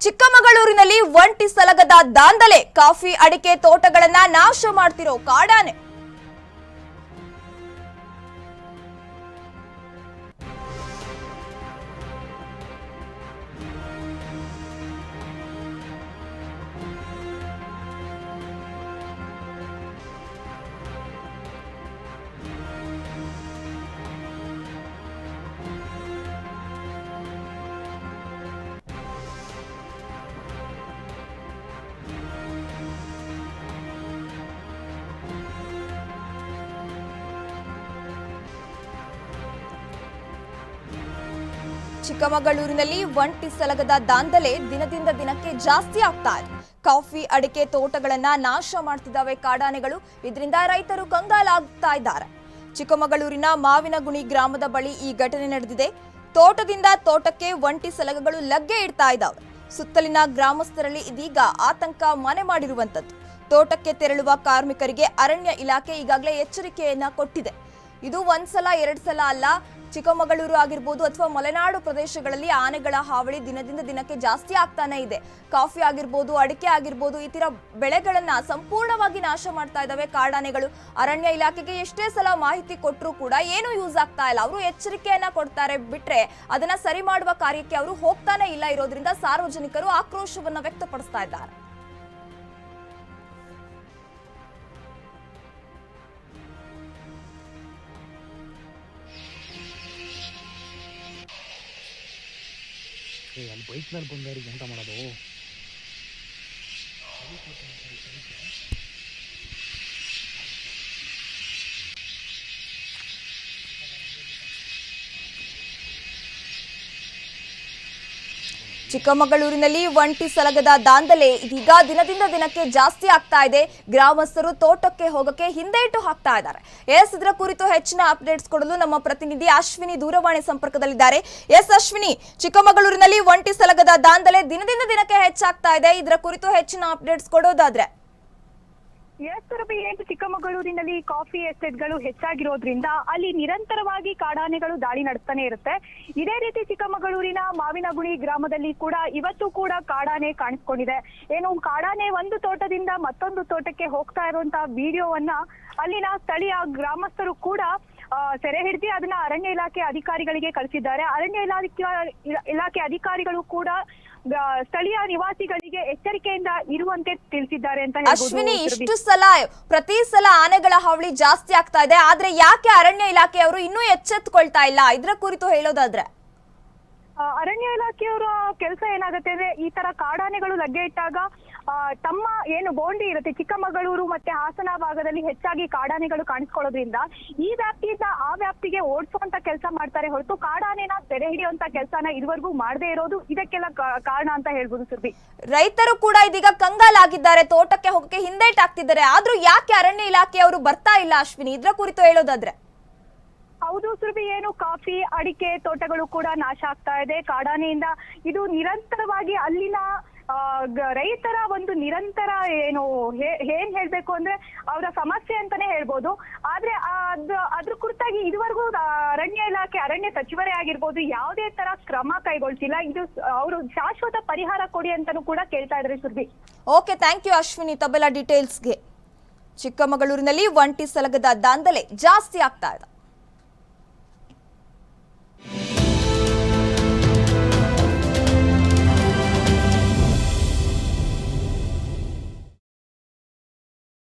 ಚಿಕ್ಕಮಗಳೂರಿನಲ್ಲಿ ಒಂಟಿ ಸಲಗದ ದಾಂಧಲೆ, ಕಾಫಿ ಅಡಿಕೆ ತೋಟಗಳನ್ನ ನಾಶ ಮಾಡ್ತಿರೋ ಕಾಡಾನೆ. ಚಿಕ್ಕಮಗಳೂರಿನಲ್ಲಿ ಒಂಟಿ ಸಲಗದ ದಾಂಧಲೆ ದಿನದಿಂದ ದಿನಕ್ಕೆ ಜಾಸ್ತಿ ಆಗ್ತಾ ಇದೆ. ಕಾಫಿ ಅಡಿಕೆ ತೋಟಗಳನ್ನ ನಾಶ ಮಾಡ್ತಿದ್ದಾವೆ ಕಾಡಾನೆಗಳು. ಇದರಿಂದ ರೈತರು ಕಂಗಾಲಾಗ್ತಾ ಇದ್ದಾರೆ. ಚಿಕ್ಕಮಗಳೂರಿನ ಮಾವಿನಗುಣಿ ಗ್ರಾಮದ ಬಳಿ ಈ ಘಟನೆ ನಡೆದಿದೆ. ತೋಟದಿಂದ ತೋಟಕ್ಕೆ ಒಂಟಿ ಸಲಗಗಳು ಲಗ್ಗೆ ಇಡ್ತಾ ಇದ್ದಾವೆ. ಸುತ್ತಲಿನ ಗ್ರಾಮಸ್ಥರಲ್ಲಿ ಇದೀಗ ಆತಂಕ ಮನೆ ಮಾಡಿರುವಂತದ್ದು. ತೋಟಕ್ಕೆ ತೆರಳುವ ಕಾರ್ಮಿಕರಿಗೆ ಅರಣ್ಯ ಇಲಾಖೆ ಈಗಾಗಲೇ ಎಚ್ಚರಿಕೆಯನ್ನ ಕೊಟ್ಟಿದೆ. ಇದು ಒಂದ್ಸಲ ಎರಡ್ ಸಲ ಅಲ್ಲ, ಚಿಕ್ಕಮಗಳೂರು ಆಗಿರ್ಬೋದು ಅಥವಾ ಮಲೆನಾಡು ಪ್ರದೇಶಗಳಲ್ಲಿ ಆನೆಗಳ ಹಾವಳಿ ದಿನದಿಂದ ದಿನಕ್ಕೆ ಜಾಸ್ತಿ ಆಗ್ತಾನೆ ಇದೆ. ಕಾಫಿ ಆಗಿರ್ಬೋದು, ಅಡಿಕೆ ಆಗಿರ್ಬೋದು, ಈ ತರ ಬೆಳೆಗಳನ್ನ ಸಂಪೂರ್ಣವಾಗಿ ನಾಶ ಮಾಡ್ತಾ ಇದ್ದಾವೆ ಕಾಡಾನೆಗಳು. ಅರಣ್ಯ ಇಲಾಖೆಗೆ ಎಷ್ಟೇ ಸಲ ಮಾಹಿತಿ ಕೊಟ್ಟರು ಕೂಡ ಏನು ಯೂಸ್ ಆಗ್ತಾ ಇಲ್ಲ. ಅವರು ಎಚ್ಚರಿಕೆಯನ್ನ ಕೊಡ್ತಾರೆ ಬಿಟ್ರೆ ಅದನ್ನ ಸರಿ ಮಾಡುವ ಕಾರ್ಯಕ್ಕೆ ಅವರು ಹೋಗ್ತಾನೆ ಇಲ್ಲ. ಇರೋದ್ರಿಂದ ಸಾರ್ವಜನಿಕರು ಆಕ್ರೋಶವನ್ನ ವ್ಯಕ್ತಪಡಿಸ್ತಾ ಇದ್ದಾರೆ. ಅಲ್ಲಿ ಬೈಕ್ ಮೇಲೆ ಬಂದವರಿಗೆ ಎಂತ ಮಾಡೋದು? ಚಿಕ್ಕಮಗಳೂರಿನಲ್ಲಿ ಒಂಟಿ ಸಲಗದ ದಾಂಧಲೆ ಇದೀಗ ದಿನದಿಂದ ದಿನಕ್ಕೆ ಜಾಸ್ತಿ ಆಗ್ತಾ ಇದೆ. ಗ್ರಾಮಸ್ಥರು ತೋಟಕ್ಕೆ ಹೋಗಕ್ಕೆ ಹಿಂದೇಟು ಹಾಕ್ತಾ ಇದ್ದಾರೆ. ಇದರ ಕುರಿತು ಹೆಚ್ಚಿನ ಅಪ್ಡೇಟ್ಸ್ ಕೊಡಲು ನಮ್ಮ ಪ್ರತಿನಿಧಿ ಅಶ್ವಿನಿ ದೂರವಾಣಿ ಸಂಪರ್ಕದಲ್ಲಿದ್ದಾರೆ. ಅಶ್ವಿನಿ, ಚಿಕ್ಕಮಗಳೂರಿನಲ್ಲಿ ಒಂಟಿ ಸಲಗದ ದಾಂಧಲೆ ದಿನದಿಂದ ದಿನಕ್ಕೆ ಹೆಚ್ಚಾಗ್ತಾ ಇದೆ. ಇದರ ಕುರಿತು ಹೆಚ್ಚಿನ ಅಪ್ಡೇಟ್ಸ್ ಕೊಡೋದಾದ್ರೆ? ಚಿಕ್ಕಮಗಳೂರಿನಲ್ಲಿ ಕಾಫಿ ಎಸ್ಟೇಟ್ಗಳು ಹೆಚ್ಚಾಗಿರೋದ್ರಿಂದ ಅಲ್ಲಿ ನಿರಂತರವಾಗಿ ಕಾಡಾನೆಗಳು ದಾಳಿ ನಡೆಸ್ತಾನೆ ಇರುತ್ತೆ. ಇದೇ ರೀತಿ ಚಿಕ್ಕಮಗಳೂರಿನ ಮಾವಿನಗುಣಿ ಗ್ರಾಮದಲ್ಲಿ ಕೂಡ ಇವತ್ತು ಕೂಡ ಕಾಡಾನೆ ಕಾಣಿಸ್ಕೊಂಡಿದೆ. ಏನು ಕಾಡಾನೆ ಒಂದು ತೋಟದಿಂದ ಮತ್ತೊಂದು ತೋಟಕ್ಕೆ ಹೋಗ್ತಾ ಇರುವಂತಹ ವಿಡಿಯೋವನ್ನ ಅಲ್ಲಿನ ಸ್ಥಳೀಯ ಗ್ರಾಮಸ್ಥರು ಕೂಡ ಸೆರೆ ಹಿಡಿದು ಅದನ್ನ ಅರಣ್ಯ ಇಲಾಖೆ ಅಧಿಕಾರಿಗಳಿಗೆ ಕಳಿಸಿದ್ದಾರೆ. ಅರಣ್ಯ ಇಲಾಖೆ ಅಧಿಕಾರಿಗಳು ಕೂಡ ಸ್ಥಳೀಯ ನಿವಾಸಿಗಳಿಗೆ ಎಚ್ಚರಿಕೆಯಿಂದ ಇರುವಂತೆ ತಿಳಿಸಿದ್ದಾರೆ ಅಂತ ಅಶ್ವಿನಿ, ಇಷ್ಟು ಸಲ ಪ್ರತಿ ಸಲ ಆನೆಗಳ ಹಾವಳಿ ಜಾಸ್ತಿ ಆಗ್ತಾ ಇದೆ, ಆದ್ರೆ ಯಾಕೆ ಅರಣ್ಯ ಇಲಾಖೆಯವರು ಇನ್ನೂ ಎಚ್ಚೆತ್ತುಕೊಳ್ತಾ ಇಲ್ಲ? ಇದರ ಕುರಿತು ಹೇಳೋದಾದ್ರೆ? ಅರಣ್ಯ ಇಲಾಖೆಯವರ ಕೆಲಸ ಏನಾಗುತ್ತೆ ಅಂದ್ರೆ ಈ ತರ ಕಾಡಾನೆಗಳು ಲಗ್ಗೆ ಇಟ್ಟಾಗ ತಮ್ಮ ಏನು ಬೌಂಡ್ರಿ ಇರುತ್ತೆ, ಚಿಕ್ಕಮಗಳೂರು ಮತ್ತೆ ಹಾಸನ ಭಾಗದಲ್ಲಿ ಹೆಚ್ಚಾಗಿ ಕಾಡಾನೆಗಳು ಕಾಣಿಸ್ಕೊಳ್ಳೋದ್ರಿಂದ ಈ ವ್ಯಾಪ್ತಿಯಿಂದ ಆ ವ್ಯಾಪ್ತಿಗೆ ಓಡಿಸುವಂತ ಕೆಲಸ ಮಾಡ್ತಾರೆ ಹೊರತು ಕಾಡಾನೆನ ಸೆರೆ ಹಿಡಿಯುವಂತ ಕೆಲಸನ ಇದುವರೆಗೂ ಮಾಡದೇ ಇರೋದು ಇದಕ್ಕೆಲ್ಲ ಕಾರಣ ಅಂತ ಹೇಳ್ಬೋದು. ಸುರ್ಬಿ, ರೈತರು ಕೂಡ ಇದೀಗ ಕಂಗಾಲಾಗಿದ್ದಾರೆ, ತೋಟಕ್ಕೆ ಹೋಗಕ್ಕೆ ಹಿಂದೇಟಾಗ್ತಿದ್ದಾರೆ. ಆದ್ರೂ ಯಾಕೆ ಅರಣ್ಯ ಇಲಾಖೆಯವರು ಬರ್ತಾ ಇಲ್ಲ ಅಶ್ವಿನಿ? ಇದರ ಕುರಿತು ಹೇಳೋದಾದ್ರೆ? ಹೌದು ಸುರ್ಬಿ, ಏನು ಕಾಫಿ ಅಡಿಕೆ ತೋಟಗಳು ಕೂಡ ನಾಶ ಆಗ್ತಾ ಇದೆ ಕಾಡಾನೆಯಿಂದ. ಇದು ನಿರಂತರವಾಗಿ ಅಲ್ಲಿನ ರೈತರ ಒಂದು ನಿರಂತರ ಏನು ಏನ್ ಹೇಳ್ಬೇಕು ಅಂದ್ರೆ ಅವರ ಸಮಸ್ಯೆ ಅಂತಾನೆ ಹೇಳ್ಬೋದು. ಆದ್ರೆ ಅದ್ರ ಕುರಿತಾಗಿ ಇದುವರೆಗೂ ಅರಣ್ಯ ಇಲಾಖೆ ಅರಣ್ಯ ಸಚಿವರೇ ಆಗಿರ್ಬೋದು ಯಾವುದೇ ತರ ಕ್ರಮ ಕೈಗೊಳ್ತಿಲ್ಲ. ಇದು ಅವರು ಶಾಶ್ವತ ಪರಿಹಾರ ಕೊಡಿ ಅಂತಾನೂ ಕೂಡ ಕೇಳ್ತಾ ಇದ್ದಾರೆ. Surbhi, okay, thank you Ashwini ತಮ್ಮೆಲ್ಲ ಡೀಟೇಲ್ಸ್ಗೆ. ಚಿಕ್ಕಮಗಳೂರಿನಲ್ಲಿ ಒಂಟಿ ಸಲಗದ ದಾಂಧಲೆ ಜಾಸ್ತಿ ಆಗ್ತಾ ಇದೆ.